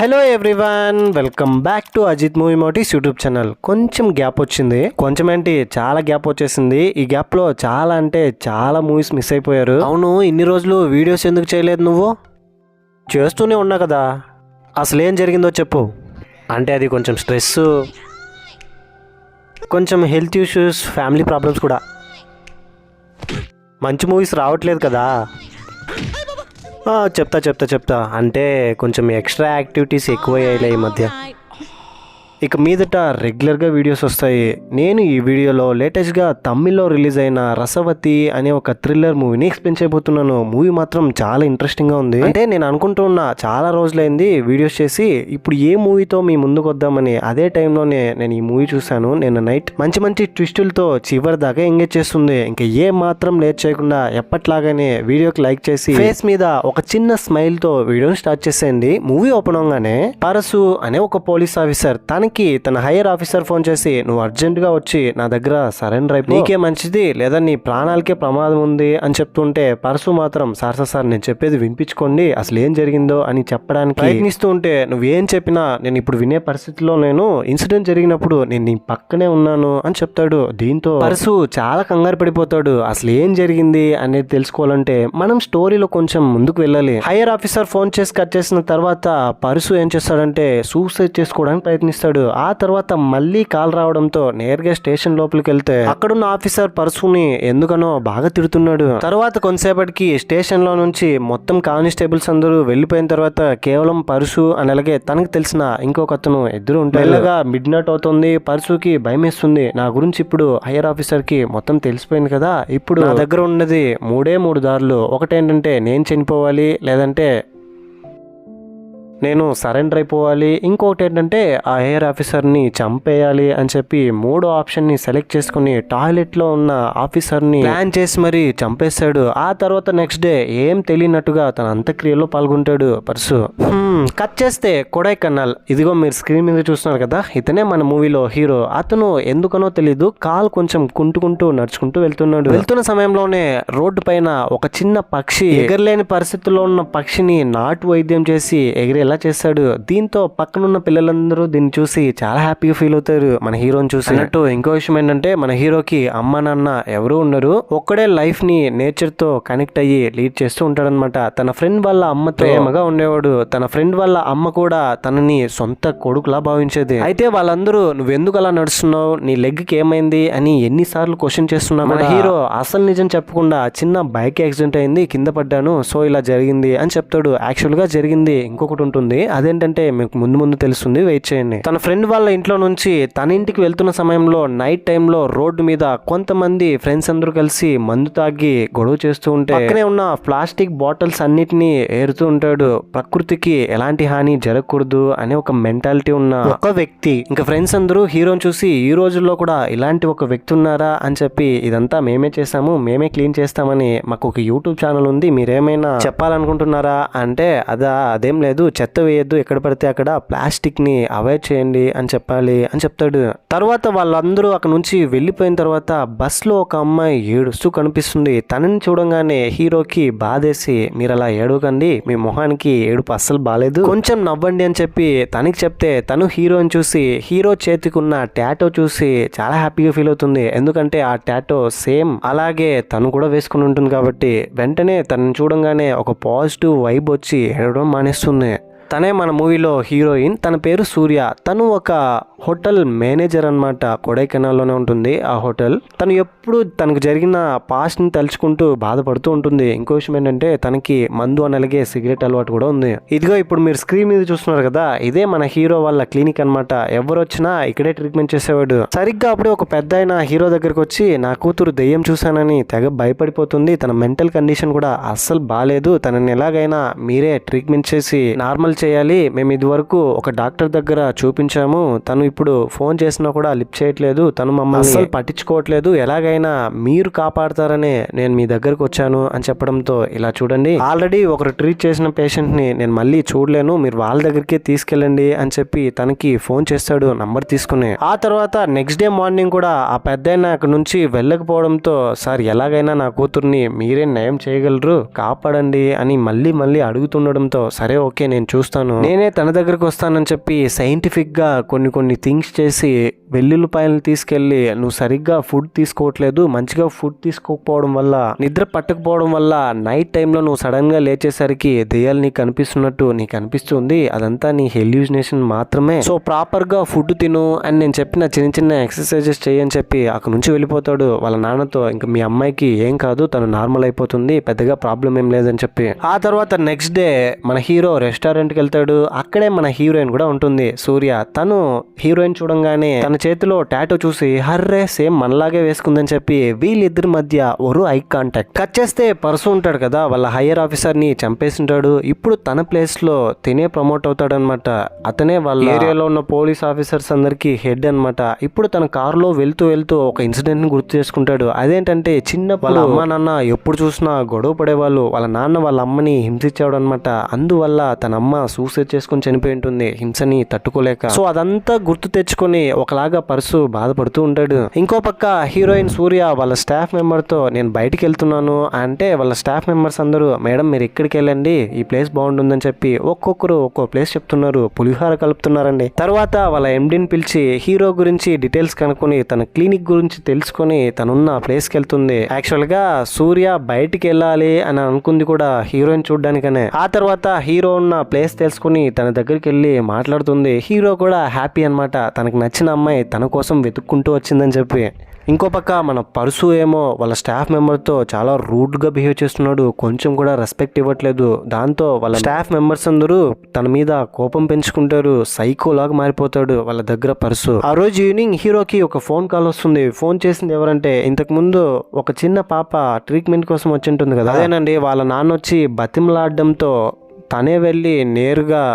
Hello everyone, welcome back to Ajith movie motives YouTube channel. కొంచెం gap వచ్చింది, కొంచెం ఏంటి చాలా గ్యాప్ వచ్చేసింది. ఈ గ్యాప్ లో చాలా అంటే చాలా మూవీస్ మిస్ అయిపోయారు. అవును, ఇన్ని రోజులు వీడియోస్ ఎందుకు చేయలేదు? నువ్వు చేస్తూనే ఉన్నా కదా, అసలు ఏం జరిగిందో చెప్పు. అంటే అది కొంచెం స్ట్రెస్, కొంచెం హెల్త్ ఇష్యూస్, ఫ్యామిలీ ప్రాబ్లమ్స్ కూడా. మంచి మూవీస్ రావట్లేదు కదా. చెప్తా అంటే కొంచెం ఎక్స్ట్రా యాక్టివిటీస్ ఎక్కువయ్యాయి ఈ మధ్య. ఇక మీదట రెగ్యులర్గా వీడియోస్ వస్తాయి. నేను ఈ వీడియోలో లేటెస్ట్గా తమిళ్లో రిలీజ్ అయిన రసవతి అనే ఒక థ్రిల్లర్ మూవీని ఎక్స్ప్లెయిన్ చేయబోతున్నాను. మూవీ మాత్రం చాలా ఇంట్రెస్టింగ్గా ఉంది. అంటే నేను అనుకుంటున్నా చాలా రోజులైంది వీడియోస్ చేసి, ఇప్పుడు ఏ మూవీతో మీ ముందుకు వద్దామని. అదే టైంలోనే నేను ఈ మూవీ చూశాను నేను నైట్. మంచి ట్విస్టులతో చివరి దాకా ఎంగేజ్ చేస్తుంది. ఇంకా ఏ మాత్రం లేట్ చేయకుండా ఎప్పట్లాగానే వీడియోకి లైక్ చేసి ఫేస్ మీద ఒక చిన్న స్మైల్ తో వీడియోని స్టార్ట్ చేసేయండి. మూవీ ఓపెన్ అవగానే పరసు అనే ఒక పోలీస్ ఆఫీసర్ తన హైయర్ ఆఫీసర్ ఫోన్ చేసి, నువ్వు అర్జెంట్ గా వచ్చి నా దగ్గర సరెండర్ అయిపో, నీకే మంచిది లేదా నీ ప్రాణాలకే ప్రమాదం ఉంది అని చెప్తుంటే పరసు మాత్రం సార్ నేను చెప్పేది వినిపించుకోండి, అసలు ఏం జరిగిందో అని చెప్పడానికి ప్రయత్నిస్తూ ఉంటే, నువ్వేం చెప్పినా నేను ఇప్పుడు వినే పరిస్థితిలో నేను, ఇన్సిడెంట్ జరిగినప్పుడు నేను నీ పక్కనే ఉన్నాను అని చెప్తాడు. దీంతో పరసు చాలా కంగారు పడిపోతాడు. అసలు ఏం జరిగింది అనేది తెలుసుకోవాలంటే మనం స్టోరీలో కొంచెం ముందుకు వెళ్ళాలి. హైయర్ ఆఫీసర్ ఫోన్ చేసి కట్ చేసిన తర్వాత పరసు ఏం చేస్తాడంటే సూసైడ్ చేసుకోవడానికి ప్రయత్నిస్తాడు. ఆ తర్వాత మళ్ళీ కాల్ రావడంతో నేరుగా స్టేషన్ లోపలికి వెళ్తే అక్కడున్న ఆఫీసర్ పరసుని ఎందుకనో బాగా తిడుతున్నాడు. తర్వాత కొంతసేపటికి స్టేషన్ లో నుంచి మొత్తం కానిస్టేబుల్స్ అందరూ వెళ్లిపోయిన తర్వాత కేవలం పరసు అని, అలాగే తనకు తెలిసిన ఇంకొక అతను ఇద్దరు ఉంటారు. మెల్లగా మిడ్ నైట్ అవుతుంది. పరసుకి భయం వేస్తుంది. నా గురించి ఇప్పుడు హైయర్ ఆఫీసర్ కి మొత్తం తెలిసిపోయింది కదా, ఇప్పుడు నా దగ్గర ఉన్నది మూడు దారులు. ఒకటేంటంటే నేను చనిపోవాలి, లేదంటే నేను సరెండర్ అయిపోవాలి, ఇంకొకటి ఏంటంటే ఆ హైయర్ ఆఫీసర్ని చంపేయాలి అని చెప్పి మూడో ఆప్షన్ని సెలెక్ట్ చేసుకుని టాయిలెట్లో ఉన్న ఆఫీసర్ని ప్లాన్ చేసి మరీ చంపేశాడు. ఆ తర్వాత నెక్స్ట్ డే ఏం తెలియనట్టుగా తన అంత్యక్రియలో పాల్గొంటాడు పరసు. కట్ చేస్తే కొడైకెనాల్. ఇదిగో మీరు స్క్రీన్ మీద చూస్తున్నారు కదా, ఇతనే మన మూవీలో హీరో. అతను ఎందుకనో తెలీదు కాల్ కొంచెం కుంటుకుంటూ నడుచుకుంటూ వెళ్తున్న సమయంలోనే రోడ్డు పైన ఒక చిన్న పక్షి, ఎగరలేని పరిస్థితుల్లో ఉన్న పక్షిని నాటు వైద్యం చేసి ఎగిరే ఎలా చేస్తాడు. దీంతో పక్కనున్న పిల్లలందరూ దీన్ని చూసి చాలా హ్యాపీగా ఫీల్ అవుతారు మన హీరోని చూసి. అన్నట్టు ఇంకో విషయం ఏంటంటే మన హీరోకి అమ్మ నాన్న ఎవరు ఉండరు. ఒక్కడే లైఫ్ ని నేచర్ తో కనెక్ట్ అయ్యి లీడ్ చేస్తూ ఉంటాడనమాట. తన ఫ్రెండ్ వాళ్ళ అమ్మతో ప్రేమగా ఉండేవాడు. తన ఫ్రెండ్ వాళ్ళ అమ్మ కూడా తనని సొంత కొడుకులా భావించేది. అయితే వాళ్ళందరూ నువ్వెందుకు అలా నడుస్తున్నావు, నీ లెగ్ కి ఏమైంది అని ఎన్నిసార్లు క్వశ్చన్ చేస్తున్నావు. మన హీరో అసలు నిజం చెప్పకుండా చిన్న బైక్ యాక్సిడెంట్ అయింది, కింద పడ్డాను, సో ఇలా జరిగింది అని చెప్తాడు. యాక్చువల్ గా జరిగింది ఇంకొకటి ఉంటుంది, అదేంటంటే మీకు ముందు తెలుస్తుంది, వెయిట్ చేయండి. తన ఫ్రెండ్ వాళ్ళ ఇంట్లో నుంచి తన ఇంటికి వెళ్తున్న సమయంలో నైట్ టైంలో రోడ్డు మీద కొంతమంది ఫ్రెండ్స్ అందరూ కలిసి మందు తాగి గొడవ చేస్తూ ఉంటే పక్కనే ఉన్న ప్లాస్టిక్ బాటిల్స్ అన్నిటినీ ఏరుతూ ఉంటాడు. ప్రకృతికి ఎలాంటి హాని జరగకూడదు అనే ఒక మెంటాలిటీ ఉన్న ఒక వ్యక్తి. ఇంకా ఫ్రెండ్స్ అందరూ హీరోని చూసి, ఈ రోజుల్లో కూడా ఇలాంటి ఒక వ్యక్తి ఉన్నారా అని చెప్పి, ఇదంతా మేమే చేస్తాము, మేమే క్లీన్ చేస్తామని మాకు ఒక యూట్యూబ్ ఛానల్ ఉంది, మీరేమైనా చెప్పాలనుకుంటున్నారా అంటే, అదేం లేదు, చెత్త వేయద్దు ఎక్కడ పడితే అక్కడ, ప్లాస్టిక్ ని అవాయిడ్ చేయండి అని చెప్పాలి అని చెప్తాడు. తర్వాత వాళ్ళందరూ అక్కడ నుంచి వెళ్ళిపోయిన తర్వాత బస్ లో ఒక అమ్మాయి ఏడుస్తూ కనిపిస్తుంది. తనని చూడంగానే హీరోకి బాధేసి, మీరు అలా ఏడవకండి, మీ మొహానికి ఏడుపు అస్సలు బాలేదు, కొంచెం నవ్వండి అని చెప్పి తనకి చెప్తే, తను హీరోని చూసి హీరో చేతికున్న టాటో చూసి చాలా హ్యాపీగా ఫీల్ అవుతుంది. ఎందుకంటే ఆ టాటో సేమ్ అలాగే తను కూడా వేసుకుని ఉంటుంది కాబట్టి. వెంటనే తనని చూడంగానే ఒక పాజిటివ్ వైబ్ వచ్చి ఏడవడం మానేస్తుంది. తనే మన మూవీలో హీరోయిన్. తన పేరు సూర్య. తను ఒక హోటల్ మేనేజర్ అనమాట. కొడైకెనాల్లోనే ఉంటుంది ఆ హోటల్. తను ఎప్పుడు తనకు జరిగిన పాస్ట్ ని తలుచుకుంటూ బాధపడుతూ ఉంటుంది. ఇంకో విషయం ఏంటంటే తనకి మందు అనలాగే సిగరెట్ అలవాటు కూడా ఉంది. ఇదిగో ఇప్పుడు మీరు స్క్రీన్ మీద చూస్తున్నారు కదా, ఇదే మన హీరో వాళ్ళ క్లినిక్ అనమాట. ఎవరు వచ్చినా ఇక్కడే ట్రీట్మెంట్ చేసేవాడు. సరిగ్గా అప్పుడే ఒక పెద్ద ఆయన హీరో దగ్గరకు వచ్చి, నా కూతురు దెయ్యం చూశానని తెగ భయపడిపోతుంది, తన మెంటల్ కండిషన్ కూడా అస్సలు బాగాలేదు, తనని ఎలాగైనా మీరే ట్రీట్మెంట్ చేసి నార్మల్ చేయాలి, మేము ఇది వరకు ఒక డాక్టర్ దగ్గర చూపించాము, తను ఇప్పుడు ఫోన్ చేసినా కూడా లిఫ్ట్ చేయట్లేదు, తను మమ్మల్ని అస్సలు పట్టించుకోవట్లేదు, ఎలాగైనా మీరు కాపాడతారనే నేను మీ దగ్గరకు వచ్చాను అని చెప్పడంతో, ఇలా చూడండి ఆల్రెడీ ఒకరు ట్రీట్ చేసిన పేషెంట్ ని నేను మళ్ళీ చూడలేను, మీరు వాళ్ళ దగ్గరికే తీసుకెళ్ళండి అని చెప్పి తనకి ఫోన్ చేస్తాడు నంబర్ తీసుకుని. ఆ తర్వాత నెక్స్ట్ డే మార్నింగ్ కూడా ఆ పెద్దాయన అక్కడ నుంచి వెళ్ళకపోవడంతో, సార్ ఎలాగైనా నా కూతుర్ని మీరే నయం చేయగలరు, కాపాడండి అని మళ్ళీ అడుగుతుండడంతో, సరే ఓకే నేను చూస్తాను చూస్తాను, నేనే తన దగ్గరకు వస్తానని చెప్పి సైంటిఫిక్ గా కొన్ని థింగ్స్ చేసి వెల్లుల్లిపాయలు తీసుకెళ్లి నువ్వు సరిగ్గా ఫుడ్ తీసుకోవట్లేదు, మంచిగా ఫుడ్ తీసుకోకపోవడం వల్ల నిద్ర పట్టకపోవడం వల్ల నైట్ టైంలో నువ్వు సడన్ గా లేచేసరికి దెయ్యాలు నీకు కనిపిస్తున్నట్టు నీకు అనిపిస్తుంది, అదంతా నీ హెల్యూజినేషన్ మాత్రమే, సో ప్రాపర్ గా ఫుడ్ తిను అని నేను చెప్పిన చిన్న ఎక్సర్సైజెస్ చేయని చెప్పి అక్కడ నుంచి వెళ్ళిపోతాడు వాళ్ళ నాన్నతో. ఇంకా మీ అమ్మాయికి ఏం కాదు, తను నార్మల్ అయిపోతుంది, పెద్దగా ప్రాబ్లం ఏం లేదని చెప్పి. ఆ తర్వాత నెక్స్ట్ డే మన హీరో రెస్టారెంట్ కి వెళ్తాడు. అక్కడే మన హీరోయిన్ కూడా ఉంటుంది సూర్య. తను హీరోయిన్ చూడంగానే తన చేతిలో టాటూ చూసి హర్రే సేమ్ మనలాగే వేసుకుందని చెప్పి వీళ్ళిద్దరి మధ్య ఒక ఐ కాంటాక్ట్. కట్ చేస్తే పర్సు ఉంటాడు కదా, వాళ్ళ హైయర్ ఆఫీసర్ ని చంపేసింటాడు. ఇప్పుడు తన ప్లేస్ లో తినే ప్రమోట్ అవుతాడు అనమాట. అతనే వాళ్ళ ఏరియాలో ఉన్న పోలీస్ ఆఫీసర్స్ అందరికి హెడ్ అనమాట. ఇప్పుడు తన కారులో వెళ్తూ ఒక ఇన్సిడెంట్ ని గుర్తు చేసుకుంటాడు. అదేంటంటే వాళ్ళ అమ్మ నాన్న ఎప్పుడు చూసినా గొడవ పడేవాళ్ళు, వాళ్ళ నాన్న వాళ్ళ అమ్మని హింసించాడు అనమాట. అందువల్ల తన అమ్మ సూసైడ్ చేసుకుని చనిపోయి ఉంటుంది హింసని తట్టుకోలేక. సో అదంతా గుర్తు తెచ్చుకొని ఒకలాగా పర్సు బాధపడుతూ ఉంటాడు. ఇంకో పక్క హీరోయిన్ సూర్య వాళ్ళ స్టాఫ్ మెంబర్ తో నేను బయటికి వెళ్తున్నాను అంటే వాళ్ళ స్టాఫ్ మెంబర్స్ అందరూ మేడం మీరు ఇక్కడికి వెళ్ళండి, ఈ ప్లేస్ బాగుంటుందని చెప్పి ఒక్కొక్కరు ఒక్కో ప్లేస్ చెప్తున్నారు, పులిహోర కలుపుతున్నారండి. తర్వాత వాళ్ళ ఎండీని పిలిచి హీరో గురించి డీటెయిల్స్ కనుక్కొని తన క్లినిక్ గురించి తెలుసుకొని తనున్న ప్లేస్కి వెళ్తుంది. యాక్చువల్ గా సూర్య బయటికి వెళ్ళాలి అని అనుకుంది కూడా హీరోయిన్ చూడడానికనే. ఆ తర్వాత హీరో ఉన్న ప్లేస్ తెలుసుకుని తన దగ్గరికి వెళ్ళి మాట్లాడుతుంది. హీరో కూడా హ్యాపీ అనమాట, తనకు నచ్చిన అమ్మాయి తన కోసం వెతుక్కుంటూ వచ్చిందని చెప్పి. ఇంకో పక్క మన పర్సు ఏమో వాళ్ళ స్టాఫ్ మెంబర్తో చాలా రూడ్గా బిహేవ్ చేస్తున్నాడు, కొంచెం కూడా రెస్పెక్ట్ ఇవ్వట్లేదు. దాంతో వాళ్ళ స్టాఫ్ మెంబర్స్ అందరూ తన మీద కోపం పెంచుకుంటారు, సైకోలాగా మారిపోతాడు వాళ్ళ దగ్గర పర్సు. ఆ రోజు ఈవినింగ్ హీరోకి ఒక ఫోన్ కాల్ వస్తుంది. ఫోన్ చేసింది ఎవరంటే ఇంతకు ముందు ఒక చిన్న పాప ట్రీట్మెంట్ కోసం వచ్చి ఉంటుంది కదా, అదేనండి. వాళ్ళ నాన్న వచ్చి బతిమలాడడంతో తనే వెళ్ళి నేరుగా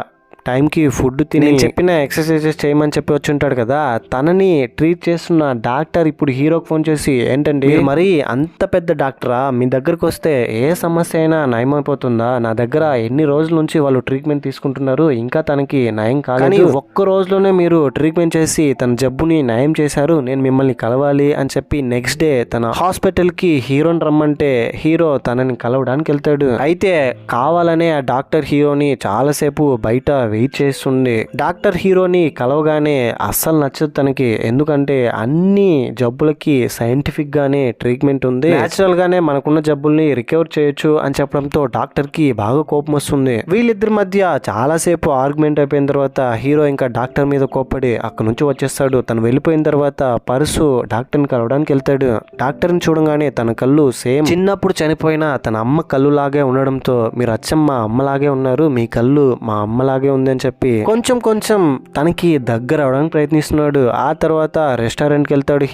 టైంకి ఫుడ్ తిని చెప్పిన ఎక్సర్సైజెస్ చేయమని చెప్పి వచ్చి ఉంటాడు కదా, తనని ట్రీట్ చేస్తున్న డాక్టర్ ఇప్పుడు హీరోకి ఫోన్ చేసి ఏంటండి మరి అంత పెద్ద డాక్టరా, మీ దగ్గరకు వస్తే ఏ సమస్య అయినా నయమైపోతుందా, నా దగ్గర ఎన్ని రోజుల నుంచి వాళ్ళు ట్రీట్మెంట్ తీసుకుంటున్నారు, ఇంకా తనకి నయం కాదు, ఒక్క రోజులోనే మీరు ట్రీట్మెంట్ చేసి తన జబ్బుని నయం చేశారు, నేను మిమ్మల్ని కలవాలి అని చెప్పి నెక్స్ట్ డే తన హాస్పిటల్ కి హీరోని రమ్మంటే హీరో తనని కలవడానికి వెళ్తాడు. అయితే కావాలనే ఆ డాక్టర్ హీరోని చాలాసేపు బయట వెయిట్ చేస్తుంది. డాక్టర్ హీరోని కలవగానే అస్సలు నచ్చదు తనకి, ఎందుకంటే అన్ని జబ్బులకి సైంటిఫిక్ గానే ట్రీట్మెంట్ ఉంది, నేచురల్ గానే మనకున్న జబ్బుల్ని రికవర్ చేయొచ్చు అని చెప్పడంతో డాక్టర్ కి బాగా కోపం వస్తుంది. వీళ్ళిద్దరి మధ్య చాలాసేపు ఆర్గ్యుమెంట్ అయిపోయిన తర్వాత హీరో ఇంకా డాక్టర్ మీద కోప్పడి అక్కడ నుంచి వచ్చేస్తాడు. తను వెళ్ళిపోయిన తర్వాత పర్సు డాక్టర్ని కలవడానికి వెళ్తాడు. డాక్టర్ని చూడగానే తన కళ్ళు సేమ్ చిన్నప్పుడు చనిపోయిన తన అమ్మ కళ్ళు లాగే ఉండడంతో మీరు అచ్చమ్మ అమ్మలాగే ఉన్నారు, మీ కళ్ళు మా అమ్మలాగే ఉందని చెప్పి కొంచెం తనకి దగ్గర అవడానికి ప్రయత్నిస్తున్నాడు. ఆ తర్వాత రెస్టారెంట్ కి వెళ్తాడు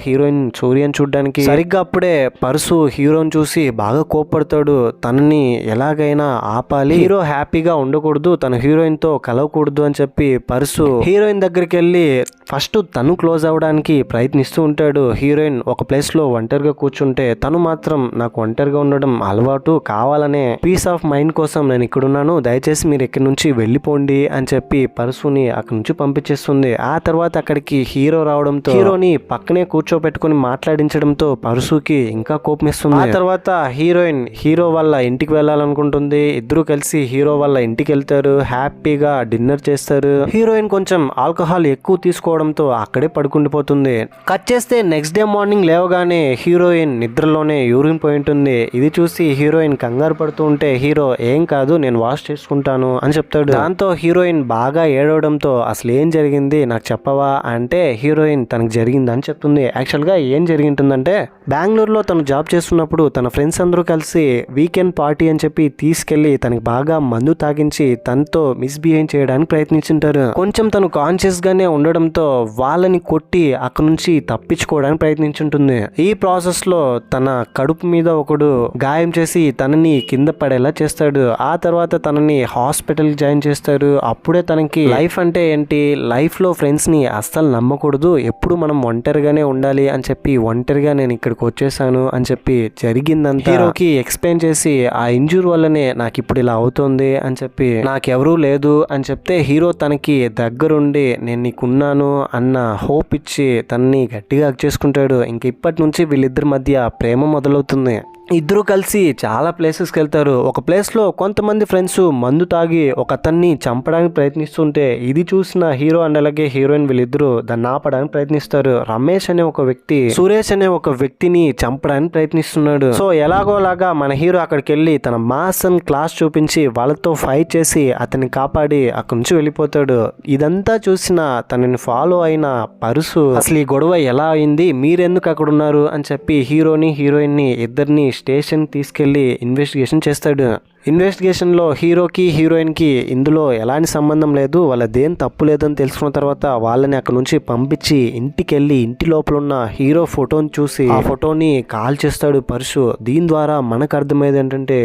హీరోయిన్ సూర్యని చూడడానికి. సరిగ్గా అప్పుడే పర్సు హీరోని చూసి బాగా కోప్పడతాడు, తనని ఎలాగైనా ఆపాలి, హీరో హ్యాపీగా ఉండకూడదు, తన హీరోయిన్ తో కలవకూడదు అని చెప్పి పర్సు హీరోయిన్ దగ్గరికి వెళ్ళి ఫస్ట్ తను క్లోజ్ అవడానికి ప్రయత్నిస్తూ ఉంటాడు. హీరోయిన్ ఒక ప్లేస్ లో ఒంటరిగా కూర్చుంటే తను మాత్రం నాకు ఒంటరిగా ఉండడం అలవాటు, కావాలనే పీస్ ఆఫ్ మైండ్ కోసం నేను ఇక్కడున్నాను, దయచేసి మీరు ఇక్కడి నుంచి వెళ్ళిపోండి అని చెప్పి పర్సుని అక్కడి నుంచి పంపించేస్తుంది. ఆ తర్వాత అక్కడికి హీరో రావడంతో హీరోని పక్కనే కూర్చోబెట్టుకుని మాట్లాడించడంతో పర్సుకి ఇంకా కోపమిస్తుంది. ఆ తర్వాత హీరోయిన్ హీరో వాళ్ళ ఇంటికి వెళ్ళాలనుకుంటుంది. ఇద్దరు కలిసి హీరో వాళ్ళ ఇంటికి వెళ్తారు, హ్యాపీగా డిన్నర్ చేస్తారు. హీరోయిన్ కొంచెం ఆల్కహాల్ ఎక్కువ తీసుకోవడంతో అక్కడే పడుకుండిపోతుంది. కట్ చేస్తే నెక్స్ట్ డే మార్నింగ్ లేవగానే హీరోయిన్ నిద్రలోనే యూరిన్ పోయి ఉంటుంది. ఇది చూసి హీరోయిన్ కంగారు పడుతూ ఉంటే హీరో ఏం కాదు నేను వాష్ చేసుకుంటాను అని చెప్తాడు. దాంతో హీరోయిన్ బాగా ఏడవడంతో అసలు ఏం జరిగింది నాకు చెప్పవా అంటే హీరోయిన్ తనకు జరిగిందని చెప్తుంది. యాక్చువల్గా ఏం జరిగింటుందంటే బెంగళూరులో తను జాబ్ చేస్తున్నప్పుడు తన ఫ్రెండ్స్ అందరూ కలిసి వీకెండ్ పార్టీ అని చెప్పి తీసుకెళ్లి తనకి బాగా మందు తాగించి తనతో మిస్బిహేవ్ చేయడానికి ప్రయత్నించుంటారు. కొంచెం తను కాన్షియస్ గానే ఉండడంతో వాళ్ళని కొట్టి అక్కడ నుంచి తప్పించుకోవడానికి ప్రయత్నించుంటుంది. ఈ ప్రాసెస్ లో తన కడుపు మీద ఒకడు గాయం చేసి తనని కింద పడేలా చేస్తాడు. ఆ తర్వాత తనని హాస్పిటల్ జాయిన్ చేస్తారు. అప్పుడే తనకి లైఫ్ అంటే ఏంటి, లైఫ్ లో ఫ్రెండ్స్ ని అస్సలు నమ్మకూడదు, ఎప్పుడు మనం ఒంటరిగానే ఉండాలి అని చెప్పి ఒంటరిగా నేను ఇక్కడికి వచ్చేసాను అని చెప్పి జరిగిందంతా హీరోకి ఎక్స్ప్లెయిన్ చేసి ఆ ఇంజూర్ వల్లనే నాకు ఇప్పుడు ఇలా అవుతుంది అని చెప్పి నాకెవరూ లేదు అని చెప్తే హీరో తనకి దగ్గరుండి నేను నీకున్నాను అన్న హోప్ ఇచ్చి తనని గట్టిగా హగ్ చేసుకుంటాడు. ఇంక ఇప్పటి నుంచి వీళ్ళిద్దరి మధ్య ప్రేమ మొదలవుతుంది. ఇద్దరు కలిసి చాలా ప్లేసెస్కి వెళ్తారు. ఒక ప్లేస్లో కొంతమంది ఫ్రెండ్స్ మందు తాగి ఒక అతన్ని చంపడానికి ప్రయత్నిస్తుంటే ఇది చూసిన హీరో అండ్ అలాగే హీరోయిన్ వీళ్ళిద్దరూ దాన్ని ఆపడానికి ప్రయత్నిస్తారు. రమేష్ అనే ఒక వ్యక్తి సురేష్ అనే ఒక వ్యక్తిని చంపడానికి ప్రయత్నిస్తున్నాడు. సో ఎలాగోలాగా మన హీరో అక్కడికి వెళ్ళి తన మాస్ అండ్ క్లాస్ చూపించి వాళ్ళతో ఫైట్ చేసి అతన్ని కాపాడి అక్కడి నుంచి వెళ్ళిపోతాడు. ఇదంతా చూసిన తనని ఫాలో అయిన పరుసు అసలు ఈ గొడవ ఎలా అయింది, మీరెందుకు అక్కడ ఉన్నారు అని చెప్పి హీరోని హీరోయిన్ ని ఇద్దరిని స్టేషన్ తీసుకెళ్లి ఇన్వెస్టిగేషన్ చేస్తాడు. ఇన్వెస్టిగేషన్ లో హీరోకి హీరోయిన్ కి ఇందులో ఎలాంటి సంబంధం లేదు, వాళ్ళదేం తప్పు లేదని తెలుసుకున్న తర్వాత వాళ్ళని అక్కడ నుంచి పంపించి ఇంటికి వెళ్ళి ఇంటి లోపల ఉన్న హీరో ఫోటోని చూసి ఆ ఫోటోని కాల్ చేస్తాడు పరుసు. దీని ద్వారా మనకు అర్థమయ్యేది ఏంటంటే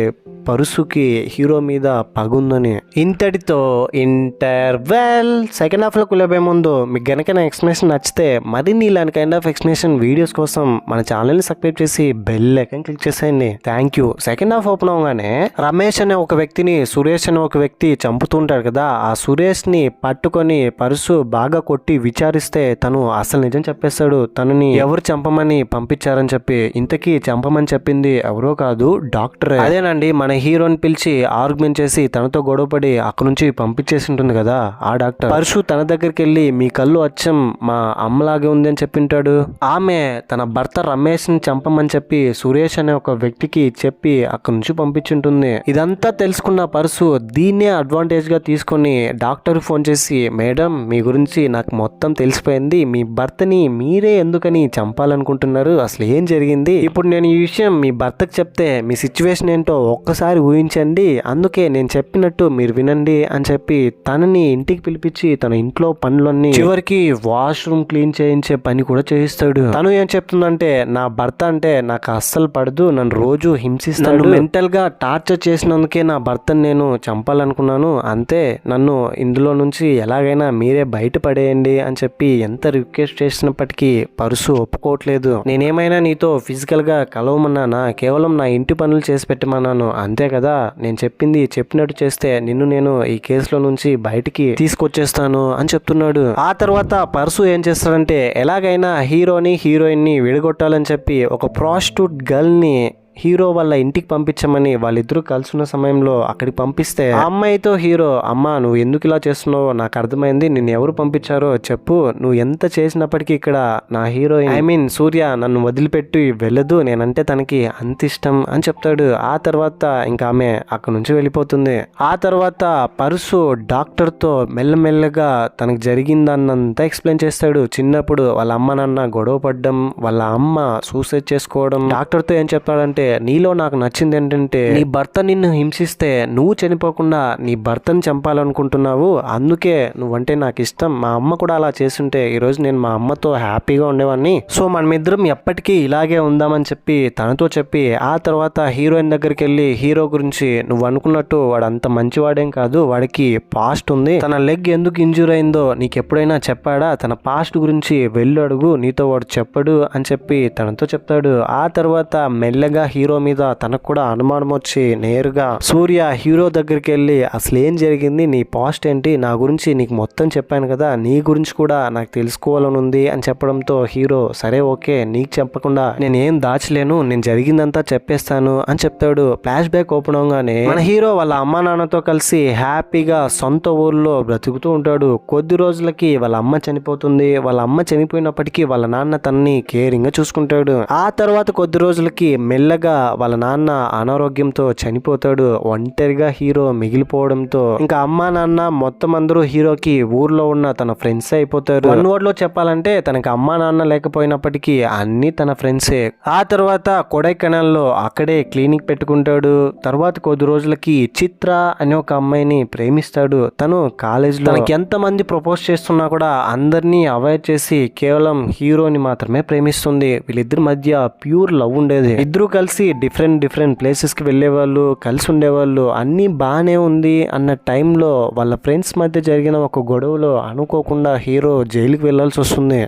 పరుసుకి హీరో మీద పగుందని. ఇంతటితో ఇంటర్వెల్. సెకండ్ హాఫ్ లో కులబే ముందు మీకు గనక నా ఎక్స్ప్లెనేషన్ నచ్చితే మరిన్ని ఇలాంటి కైండ్ ఆఫ్ ఎక్స్ప్లెనేషన్ వీడియోస్ కోసం మన ఛానల్ ని సబ్స్క్రైబ్ చేసి బెల్ ఐకాన్ క్లిక్ చేసేయండి. Thank you. Second half open అవగానే రమేష్ అనే ఒక వ్యక్తిని సురేష్ అనే ఒక వ్యక్తి చంపుతుంటాడు కదా, ఆ సురేష్ ని పట్టుకొని పరుసు బాగా కొట్టి విచారిస్తే తను అసలు నిజం చెప్పేస్తాడు. తనని ఎవరు చంపమని పంపించారని చెప్పి. ఇంతకీ చంపమని చెప్పింది ఎవరో కాదు, డాక్టర్. అదేనండి మన హీరోని పిలిచి ఆర్గ్యుమెంట్ చేసి తనతో గొడవపడి అక్కడ నుంచి పంపించేసి ఉంటుంది కదా ఆ డాక్టర్. పరుసు తన దగ్గరికి వెళ్ళి మీ కళ్ళు అచ్చం మా అమ్మలాగే ఉంది అని చెప్పింటాడు. ఆమె తన భర్త రమేష్ ని చంపమని చెప్పి సురేష్ అనే ఒక వ్యక్తికి చెప్పి అక్కడ నుంచి పంపించుంటుంది. ఇదంతా తెలుసుకున్న పరుసు దీన్నే అడ్వాంటేజ్ గా తీసుకొని డాక్టర్ ఫోన్ చేసి మేడం మీ గురించి నాకు మొత్తం తెలిసిపోయింది, మీ భర్తని మీరే ఎందుకని చంపాలనుకుంటున్నారు, అసలు ఏం జరిగింది, ఇప్పుడు నేను ఈ విషయం మీ భర్తకు చెప్తే మీ సిచ్యువేషన్ ఏంటో ఒక్కసారి ఊహించండి, అందుకే నేను చెప్పినట్టు మీరు వినండి అని చెప్పి తనని ఇంటికి పిలిపించి తన ఇంట్లో పనులన్నీ చివరికి వాష్రూమ్ క్లీన్ చేయించే పని కూడా చేయిస్తాడు. తను ఏం చెప్తుందంటే నా భర్త అంటే నాకు అస్సలు పడదు, నన్ను రోజు హింసిస్తాడు, మెంటల్ గా టార్చర్ చేసినందుకే నా భర్తను నేను చంపాలనుకున్నాను, అంతే నన్ను ఇందులో నుంచి ఎలాగైనా మీరే బయటపడేయండి అని చెప్పి ఎంత రిక్వెస్ట్ చేసినప్పటికీ పరుసు ఒప్పుకోవట్లేదు. నేనేమైనా నీతో ఫిజికల్ గా కలవమన్నానా, కేవలం నా ఇంటి పనులు చేసి పెట్టమన్నాను అంతే కదా, నేను చెప్పింది చెప్పినట్టు చేస్తే నిన్ను నేను ఈ కేసులో నుంచి బయటికి తీసుకొచ్చేస్తాను అని చెప్తున్నాడు. ఆ తర్వాత పరుసు ఏం చేస్తాడంటే ఎలాగైనా హీరోని హీరోయిన్ ని విడగొట్టాలని చెప్పి ఒక ప్రాస్టిట్యూట్ గర్ల్ ని హీరో వాళ్ళ ఇంటికి పంపించమని వాళ్ళిద్దరూ కలుసున్న సమయంలో అక్కడికి పంపిస్తే ఆ అమ్మాయితో హీరో అమ్మా నువ్వు ఎందుకు ఇలా చేస్తున్నావో నాకు అర్థమైంది, నిన్ను ఎవరు పంపించారో చెప్పు, నువ్వు ఎంత చేసినప్పటికీ ఇక్కడ నా హీరోయిన్ సూర్య నన్ను వదిలిపెట్టి వెళ్ళదు, నేనంటే తనకి అంత ఇష్టం అని చెప్తాడు. ఆ తర్వాత ఇంకా ఆమె అక్కడ నుంచి వెళ్ళిపోతుంది. ఆ తర్వాత పరుసు డాక్టర్ తో మెల్లమెల్లగా తనకు జరిగిందన్నంతా ఎక్స్ప్లెయిన్ చేస్తాడు. చిన్నప్పుడు వాళ్ళ అమ్మ నాన్న గొడవ పడ్డం, వాళ్ళ అమ్మ సూసైడ్ చేసుకోవడం. డాక్టర్ తో ఏం చెప్తాడంటే నీలో నాకు నచ్చింది ఏంటంటే నీ భర్త నిన్ను హింసిస్తే నువ్వు చనిపోకుండా నీ భర్తను చంపాలనుకుంటున్నావు, అందుకే నువ్వంటే నాకు ఇష్టం, మా అమ్మ కూడా అలా చేస్తుంటే ఈరోజు నేను మా అమ్మతో హ్యాపీగా ఉండేవాడిని, సో మనమిద్దరం ఎప్పటికీ ఇలాగే ఉందామని చెప్పి తనతో చెప్పి ఆ తర్వాత హీరోయిన్ దగ్గరికి వెళ్ళి హీరో గురించి నువ్వు అనుకున్నట్టు వాడు అంత మంచివాడేం కాదు, వాడికి పాస్ట్ ఉంది, తన లెగ్ ఎందుకు ఇంజూర్ అయిందో నీకు ఎప్పుడైనా చెప్పాడా, తన పాస్ట్ గురించి వెళ్ళి అడుగు నీతో వాడు చెప్పడు అని చెప్పి తనతో చెప్తాడు. ఆ తర్వాత మెల్లగా హీరో మీద తనకు కూడా అనుమానం వచ్చి నేరుగా సూర్య హీరో దగ్గరికి వెళ్ళి అసలు ఏం జరిగింది, నీ పాస్ట్ ఏంటి, నా గురించి నీకు మొత్తం చెప్పాను కదా, నీ గురించి కూడా నాకు తెలుసుకోవాలని ఉంది అని చెప్పడంతో హీరో సరే ఓకే నీకు చెప్పకుండా నేను ఏం దాచలేను, నేను జరిగిందంతా చెప్పేస్తాను అని చెప్తాడు. ఫ్లాష్ బ్యాక్ ఓపెన్ అవగానే మన హీరో వాళ్ళ అమ్మా నాన్నతో కలిసి హ్యాపీగా సొంత ఊర్లో బ్రతుకుతూ ఉంటాడు. కొద్ది రోజులకి వాళ్ళ అమ్మ చనిపోతుంది. వాళ్ళ అమ్మ చనిపోయినప్పటికీ వాళ్ళ నాన్న తనని కేరింగ్ గా చూసుకుంటాడు. ఆ తర్వాత కొద్ది రోజులకి మెల్లగా వాళ్ళ నాన్న అనారోగ్యంతో చనిపోతాడు. ఒంటరిగా హీరో మిగిలిపోవడంతో ఇంకా అమ్మా నాన్న మొత్తం అందరూ హీరోకి ఊర్లో ఉన్న తన ఫ్రెండ్స్ అయిపోతారు. వన్ వర్డ్ లో చెప్పాలంటే తనకి అమ్మా నాన్న లేకపోయినప్పటికీ అన్ని తన ఫ్రెండ్సే. ఆ తర్వాత కొడైకెనాల్ లో అక్కడే క్లినిక్ పెట్టుకుంటాడు. తర్వాత కొద్ది రోజులకి చిత్ర అనే ఒక అమ్మాయిని ప్రేమిస్తాడు. తను కాలేజ్ లో తనకి ఎంత మంది ప్రపోజ్ చేస్తున్నా కూడా అందరినీ అవాయిడ్ చేసి కేవలం హీరోని మాత్రమే ప్రేమిస్తుంది. వీళ్ళిద్దరి మధ్య ప్యూర్ లవ్ ఉండేది. ఇద్దరు కలిసి డిఫరెంట్ ప్లేసెస్ కి వెళ్ళేవాళ్ళు, కలిసి ఉండేవాళ్ళు, అన్నీ బాగానే ఉంది అన్న టైంలో వాళ్ళ ఫ్రెండ్స్ మధ్య జరిగిన ఒక గొడవలో అనుకోకుండా హీరో జైలుకి వెళ్ళాల్సి వస్తుంది.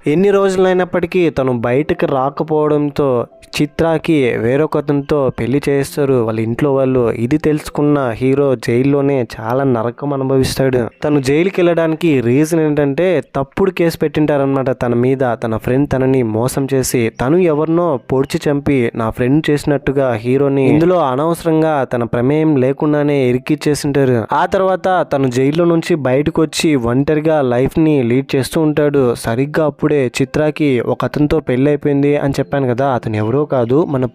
ఎన్ని రోజులైనప్పటికీ తను బయటకు రాకపోవడంతో చిత్రాకి వేరొకతనితో పెళ్లి చేస్తారు వాళ్ళ ఇంట్లో వాళ్ళు. ఇది తెలుసుకున్న హీరో జైల్లోనే చాలా నరకం అనుభవిస్తాడు. తను జైలుకి వెళ్ళడానికి రీజన్ ఏంటంటే తప్పుడు కేసు పెట్టింటారనమాట తన మీద. తన ఫ్రెండ్ తనని మోసం చేసి తను ఎవరినో పొడిచి చంపి నా ఫ్రెండ్ చేసినట్టుగా హీరోని ఇందులో అనవసరంగా తన ప్రమేయం లేకుండానే ఇరికిచ్చేసింటారు. ఆ తర్వాత తను జైల్లో నుంచి బయటకు వచ్చి ఒంటరిగా లైఫ్ ని లీడ్ చేస్తూ ఉంటాడు. సరిగ్గా అప్పుడే చిత్రాకి ఒక అతనితో పెళ్లి అయిపోయింది అని చెప్పాను కదా, అతను ఎవరో కాదు, మన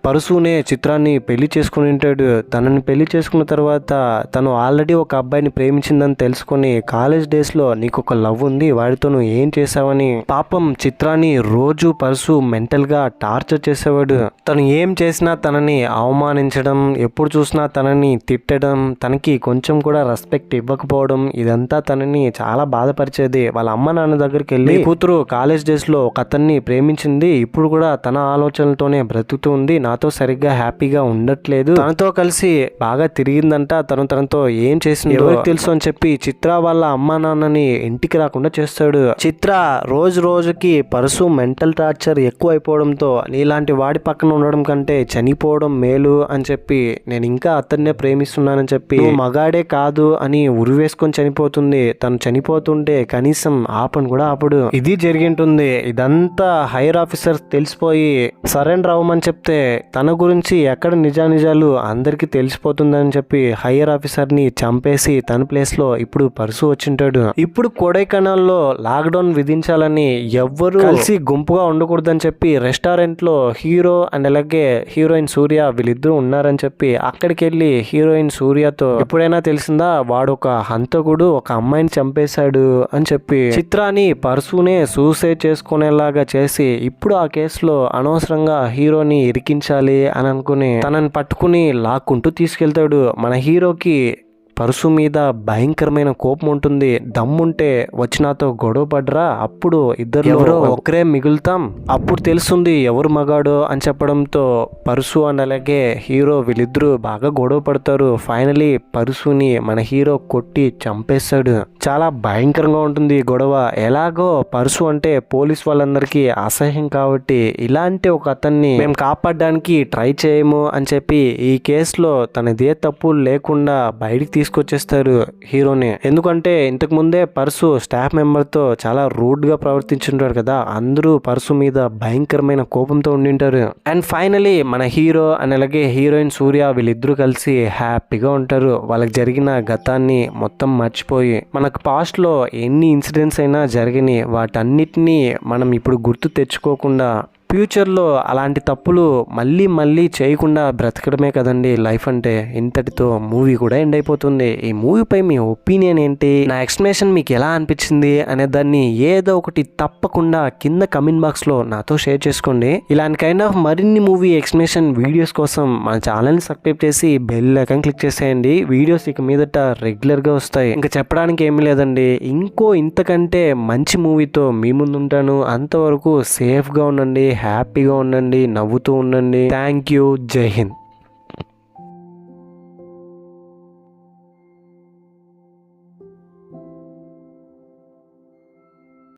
పరశునే చిత్రాన్ని పెళ్లి చేసుకుని ఉంటాడు. తనని పెళ్లి చేసుకున్న తర్వాత తను ఆల్రెడీ ఒక అబ్బాయిని ప్రేమించిందని తెలుసుకొని కాలేజ్ డేస్ లో నీకు ఒక లవ్ ఉంది, వాడితో నువ్వు ఏం చేసావని పాపం చిత్రాన్ని రోజు పరశు మెంటల్ గా టార్చర్ చేసేవాడు. తను ఏం చేసినా తనని అవమానించడం, ఎప్పుడు చూసినా తనని తిట్టడం, తనకి కొంచెం కూడా రెస్పెక్ట్ ఇవ్వకపోవడం, ఇదంతా తనని చాలా బాధపరిచేది. వాళ్ళ అమ్మ నాన్న దగ్గరికి వెళ్ళి కూతురు కాలేజ్ డేస్ లో ఒక అతన్ని ప్రేమించింది, ఇప్పుడు కూడా తన ఆలోచనలతోనే బ్రతుకుతుంది, నాతో సరిగ్గా హ్యాపీగా ఉండట్లేదు, తనతో కలిసి బాగా తిరిగిందంట, తనతో ఏం చేసింది ఎవరికి తెలుసు అని చెప్పి చిత్ర వాళ్ళ అమ్మా నాన్నని ఇంటికి రాకుండా చేస్తాడు. చిత్ర రోజుకి పరశు మెంటల్ టార్చర్ ఎక్కువ అయిపోవడంతో నీలాంటి వాడి పక్కన ఉండడం కంటే చనిపోవడం మేలు అని చెప్పి నేను ఇంకా అతన్నే ప్రేమిస్తున్నానని చెప్పి మగాడే కాదు అని ఉరివేసుకొని చనిపోతుంది. తను చనిపోతుంటే కనీసం ఆపను కూడా ఆపడు. ఇది జరిగింటుంది. ఇదంతా హైయర్ ఆఫీసర్స్ తెలిసిపోయి సరెండర్ అవ్వమని చెప్తే తన గురించి ఎక్కడ నిజానిజాలు అందరికీ తెలిసిపోతుందని చెప్పి హైయర్ ఆఫీసర్ ని చంపేసి తన ప్లేస్ లో ఇప్పుడు పరశు వచ్చింటాడు. ఇప్పుడు కొడైకెనాల్లో లాక్డౌన్ విధించాలని ఎవ్వరు కలిసి గుంపుగా ఉండకూడదని చెప్పి రెస్టారెంట్ లో హీరో అండ్ అలాగే హీరోయిన్ సూర్య వీళ్ళిద్దరూ ఉన్నారని చెప్పి అక్కడికి వెళ్ళి హీరోయిన్ సూర్యతో ఎప్పుడైనా తెలిసిందా వాడు ఒక హంతకుడు ఒక అమ్మాయిని చంపేశాడు అని చెప్పి చిత్రాన్ని పరశునే సూసైడ్ చేసుకునేలాగా చేసి ఇప్పుడు ఆ కేసులో అనవసరంగా హీరోని ఇరికించాలి అని అనుకుని తనని పట్టుకుని లాక్కుంటూ తీసుకెళ్తాడు. మన హీరోకి పరశు మీద భయంకరమైన కోపం ఉంటుంది. దమ్ముంటే వచ్చి నాతో గొడవ పడ్రా, అప్పుడు ఇద్దరు ఎవరో ఒకరే మిగులుతాం, అప్పుడు తెలుస్తుంది ఎవరు మగాడో అని చెప్పడంతో పరశు అండ్ అలాగే హీరో వీళ్ళిద్దరూ బాగా గొడవ పడతారు. ఫైనలీ పరశుని మన హీరో కొట్టి చంపేస్తాడు. చాలా భయంకరంగా ఉంటుంది గొడవ. ఎలాగో పరశు అంటే పోలీస్ వాళ్ళందరికీ అసహ్యం కాబట్టి ఇలాంటి ఒక అతన్ని మేము కాపాడడానికి ట్రై చేయము అని చెప్పి ఈ కేసులో తనదే తప్పు లేకుండా బయటికి తీసుకొచ్చేస్తారు హీరోని. ఎందుకంటే ఇంతకు ముందే పరశు స్టాఫ్ మెంబర్ తో చాలా రూడ్ గా ప్రవర్తించుంటారు కదా, అందరూ పరశు మీద భయంకరమైన కోపంతో ఉండింటారు. అండ్ ఫైనలీ మన హీరో అండ్ అలాగే హీరోయిన్ సూర్య వీళ్ళిద్దరూ కలిసి హ్యాపీగా ఉంటారు. వాళ్ళకి జరిగిన గతాన్ని మొత్తం మర్చిపోయి మనకు పాస్ట్ లో ఎన్ని ఇన్సిడెంట్స్ అయినా జరిగినాయి వాటన్నిటినీ మనం ఇప్పుడు గుర్తు తెచ్చుకోకుండా ఫ్యూచర్లో అలాంటి తప్పులు మళ్ళీ చేయకుండా బ్రతకడమే కదండి లైఫ్ అంటే. ఇంతటితో మూవీ కూడా ఎండ్ అయిపోతుంది. ఈ మూవీపై మీ ఒపీనియన్ ఏంటి, నా ఎక్స్ప్లెనేషన్ మీకు ఎలా అనిపించింది అనే దాన్ని ఏదో ఒకటి తప్పకుండా కింద కమెంట్ బాక్స్లో నాతో షేర్ చేసుకోండి. ఇలాంటి కైండ్ ఆఫ్ మరిన్ని మూవీ ఎక్స్ప్లెనేషన్ వీడియోస్ కోసం మన ఛానల్ని సబ్స్క్రైబ్ చేసి బెల్ ఐకాన్ క్లిక్ చేసేయండి. వీడియోస్ ఇక మీదట రెగ్యులర్గా వస్తాయి. ఇంకా చెప్పడానికి ఏమీ లేదండి. ఇంతకంటే మంచి మూవీతో మీ ముందు ఉంటాను. అంతవరకు సేఫ్గా ఉండండి, హ్యాపీగా ఉండండి, నవ్వుతూ ఉండండి. Thank you. జై హింద్.